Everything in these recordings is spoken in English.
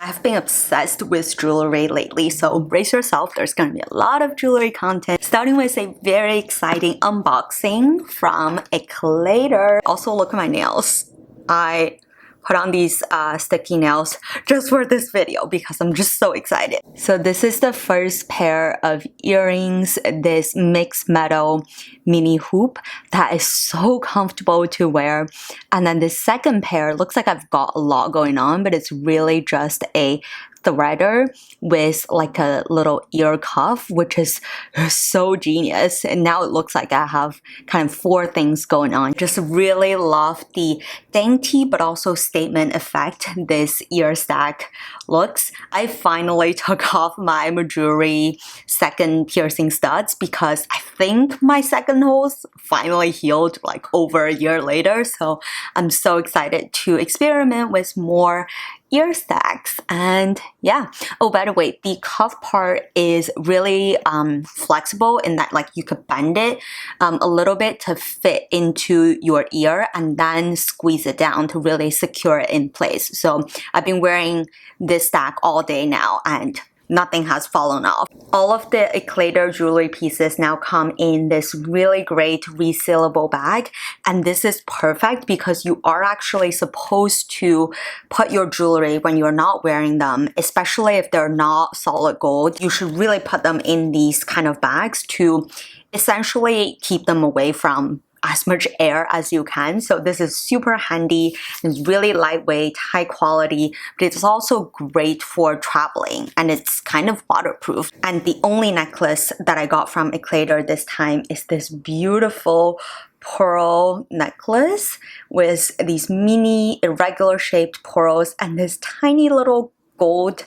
I've been obsessed with jewelry lately, so brace yourself, there's gonna be a lot of jewelry content. Starting with a very exciting unboxing from Eclater. Also, look at my nails. I put on these sticky nails just for this video because I'm just so excited. So this is the first pair of earrings, this mixed metal mini hoop that is so comfortable to wear. And then the second pair looks like I've got a lot going on, but it's really just a threader with like a little ear cuff, which is so genius. And now it looks like I have kind of 4 things going on. Just really love the dainty but also statement effect this ear stack looks. I finally took off my Mejuri second piercing studs because I think my second holes finally healed like over a year later. So I'm so excited to experiment with more ear stacks. And yeah, oh, by the way, the cuff part is really flexible in that like you could bend it a little bit to fit into your ear and then squeeze it down to really secure it in place. So I've been wearing this stack all day now and nothing has fallen off. All of the Eclater jewelry pieces now come in this really great resealable bag, and this is perfect because you are actually supposed to put your jewelry when you're not wearing them, especially if they're not solid gold. You should really put them in these kind of bags to essentially keep them away from as much air as you can. So this is super handy. It's really lightweight, high quality, but it's also great for traveling and it's kind of waterproof. And the only necklace that I got from Eclater this time is this beautiful pearl necklace with these mini irregular shaped pearls and this tiny little gold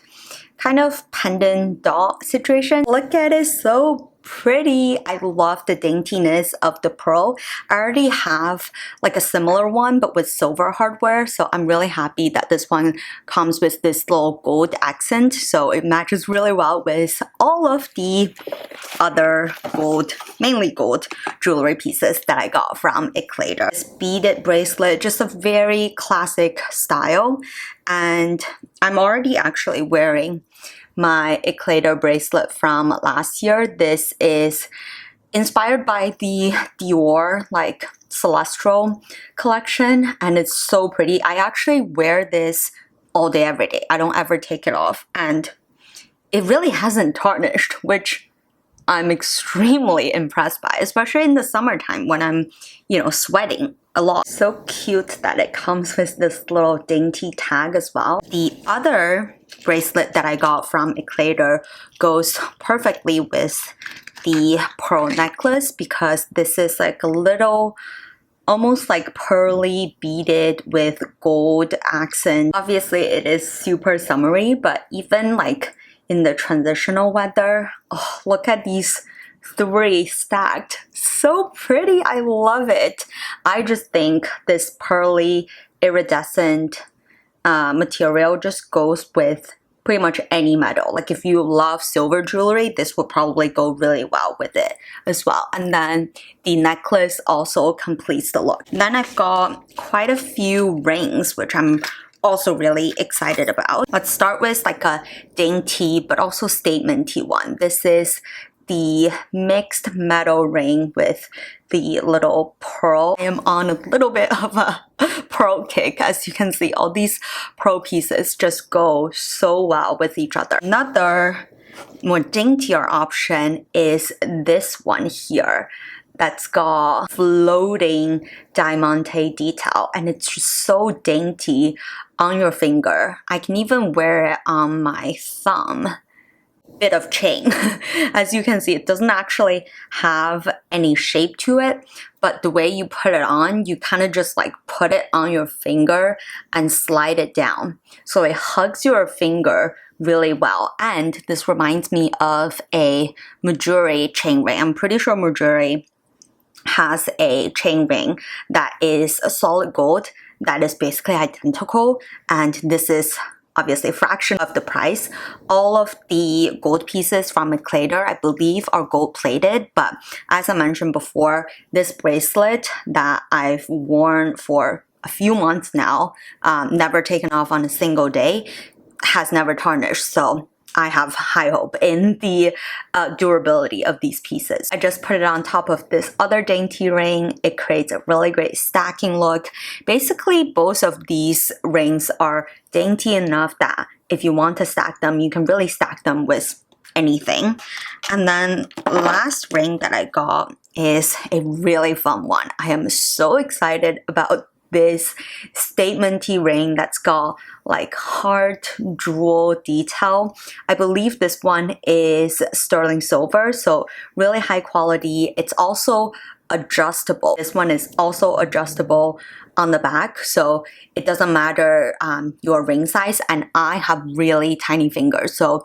kind of pendant dot situation. Look at it, so pretty. I love the daintiness of the pearl. I already have like a similar one but with silver hardware, so I'm really happy that this one comes with this little gold accent, so it matches really well with all of the other gold, mainly gold jewelry pieces that I got from Eclater. This beaded bracelet, just a very classic style, and I'm already actually wearing my Eclater bracelet from last year. This is inspired by the Dior like Celestial collection and it's so pretty. I actually wear this all day every day. I don't ever take it off and it really hasn't tarnished, which I'm extremely impressed by, especially in the summertime when I'm, you know, sweating a lot. So cute that it comes with this little dainty tag as well. The other bracelet that I got from Eclater goes perfectly with the pearl necklace because this is like a little almost like pearly beaded with gold accent. Obviously it is super summery, but even like in the transitional weather, oh, look at these 3 stacked. So pretty. I love it. I just think this pearly iridescent material just goes with pretty much any metal. Like if you love silver jewelry, this will probably go really well with it as well. And then the necklace also completes the look. Then I've got quite a few rings, which I'm also really excited about. Let's start with like a dainty but also statementy one. This is the mixed metal ring with the little pearl. I am on a little bit of a pearl kick. As you can see, all these pearl pieces just go so well with each other. Another more daintier option is this one here that's got floating diamante detail and it's just so dainty on your finger. I can even wear it on my thumb. Bit of chain. As you can see, it doesn't actually have any shape to it, but the way you put it on, you kind of just like put it on your finger and slide it down. So it hugs your finger really well. And this reminds me of a Mejuri chain ring. I'm pretty sure Mejuri has a chain ring that is a solid gold that is basically identical, and this is obviously a fraction of the price. All of the gold pieces from Eclater, I believe, are gold plated, but as I mentioned before, this bracelet that I've worn for a few months now, never taken off on a single day, has never tarnished, so I have high hope in the durability of these pieces. I just put it on top of this other dainty ring. It creates a really great stacking look. Basically, both of these rings are dainty enough that if you want to stack them, you can really stack them with anything. And then last ring that I got is a really fun one. I am so excited about this statement-y ring that's got like heart jewel detail. I believe this one is sterling silver, so really high quality. It's also adjustable. This one is also adjustable on the back, so it doesn't matter your ring size, and I have really tiny fingers, so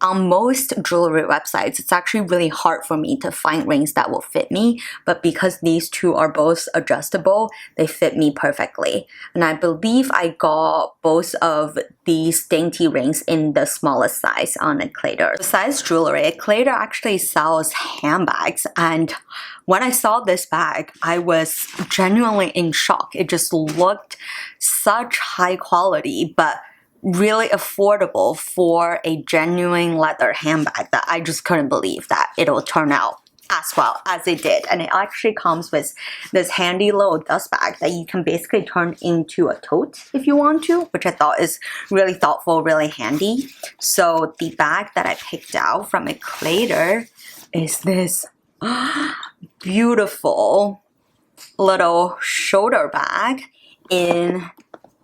on most jewelry websites, it's actually really hard for me to find rings that will fit me, but because these two are both adjustable, they fit me perfectly. And I believe I got both of these dainty rings in the smallest size on Eclater. Besides jewelry, Eclater actually sells handbags, and when I saw this bag, I was genuinely in shock. It just looked such high quality, but really affordable for a genuine leather handbag that I just couldn't believe that it'll turn out as well as it did. And it actually comes with this handy little dust bag that you can basically turn into a tote if you want to, which I thought is really thoughtful, really handy. So the bag that I picked out from Eclater is this beautiful little shoulder bag in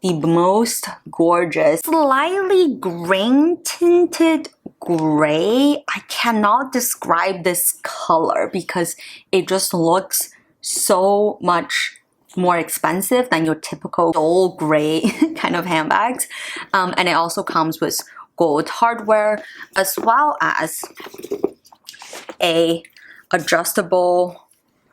the most gorgeous, slightly grain tinted gray. I cannot describe this color because it just looks so much more expensive than your typical dull gray kind of handbags. And it also comes with gold hardware as well as a adjustable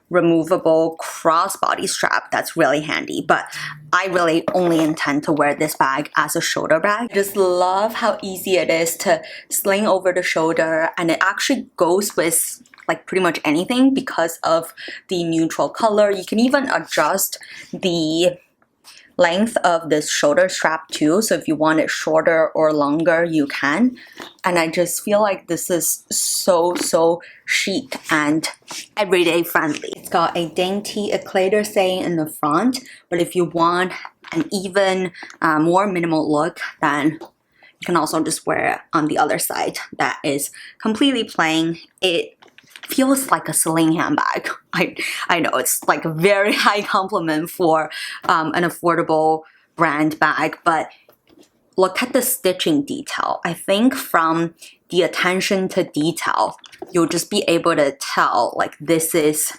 removable crossbody strap that's really handy, but I really only intend to wear this bag as a shoulder bag. I just love how easy it is to sling over the shoulder, and it actually goes with like pretty much anything because of the neutral color. You can even adjust the length of this shoulder strap too, so if you want it shorter or longer, you can. And I just feel like this is so chic and everyday friendly. It's got a dainty Eclater saying in the front, but if you want an even more minimal look, then you can also just wear it on the other side. That is completely plain. It feels like a sling handbag. I know it's like a very high compliment for an affordable brand bag, but look at the stitching detail. I think from the attention to detail, you'll just be able to tell like this is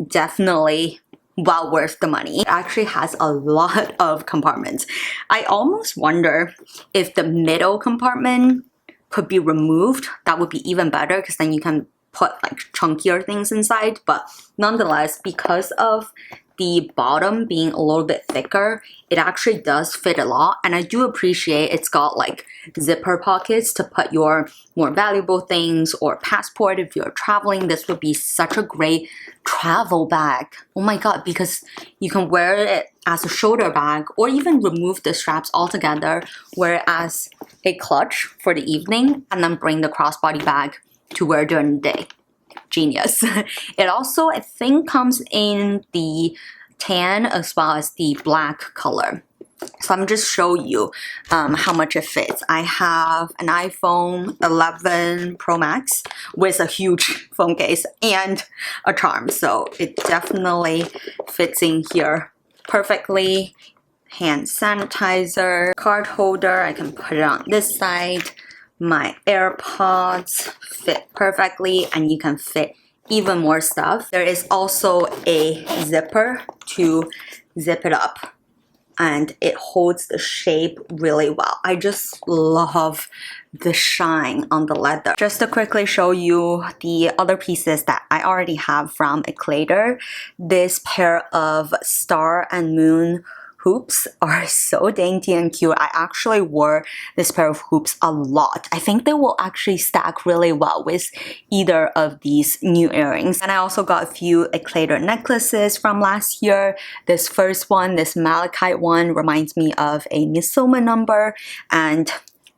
definitely well worth the money. It actually has a lot of compartments. I almost wonder if the middle compartment could be removed. That would be even better because then you can put like chunkier things inside, but nonetheless, because of the bottom being a little bit thicker, it actually does fit a lot, and I do appreciate it's got like zipper pockets to put your more valuable things or passport if you're traveling. This would be such a great travel bag. Oh my god, because you can wear it as a shoulder bag or even remove the straps altogether, wear it as a clutch for the evening, and then bring the crossbody bag to wear during the day. Genius. It also, I think, comes in the tan as well as the black color. So I'm just show you how much it fits. I have an iPhone 11 Pro Max with a huge phone case and a charm, so it definitely fits in here perfectly. Hand sanitizer, card holder, I can put it on this side. My AirPods fit perfectly, and you can fit even more stuff. There is also a zipper to zip it up, and it holds the shape really well. I just love the shine on the leather. Just to quickly show you the other pieces that I already have from Eclater, this pair of star and moon hoops are so dainty and cute. I actually wore this pair of hoops a lot. I think they will actually stack really well with either of these new earrings. And I also got a few Eclater necklaces from last year. This first one, this malachite one, reminds me of a Misoma number, and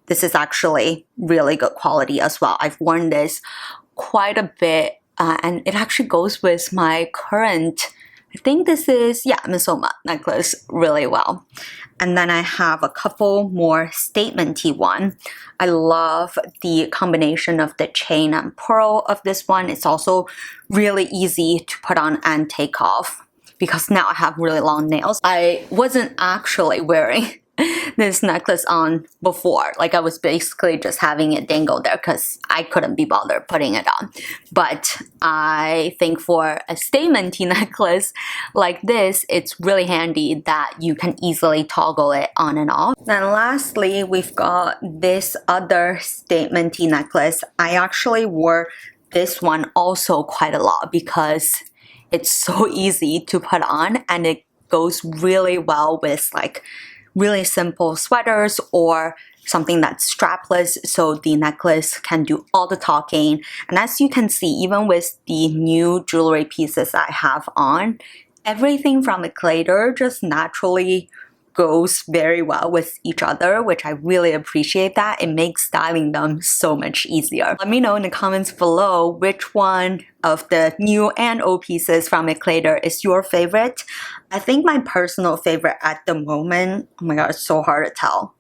this is actually really good quality as well. I've worn this quite a bit and it actually goes with my current, I think this is, yeah, Misoma necklace really well. And then I have a couple more statement-y one. I love the combination of the chain and pearl of this one. It's also really easy to put on and take off because now I have really long nails. I wasn't actually wearing this necklace on before. Like I was basically just having it dangle there because I couldn't be bothered putting it on. But I think for a statement-y necklace like this, it's really handy that you can easily toggle it on and off. Then lastly, we've got this other statement-y necklace. I actually wore this one also quite a lot because it's so easy to put on and it goes really well with like really simple sweaters or something that's strapless, so the necklace can do all the talking. And as you can see, even with the new jewelry pieces I have on, everything from Eclater just naturally goes very well with each other, which I really appreciate that. It makes styling them so much easier. Let me know in the comments below which one of the new and old pieces from Eclater is your favorite. I think my personal favorite at the moment, oh my god, it's so hard to tell,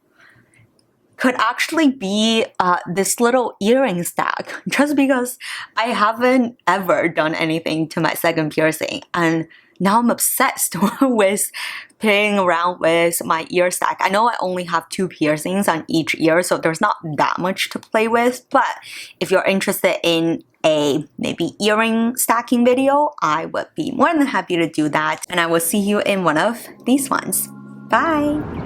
could actually be this little earring stack, just because I haven't ever done anything to my second piercing and now I'm obsessed with playing around with my ear stack. I know I only have 2 piercings on each ear, so there's not that much to play with, but if you're interested in a maybe earring stacking video, I would be more than happy to do that, and I will see you in one of these ones. Bye!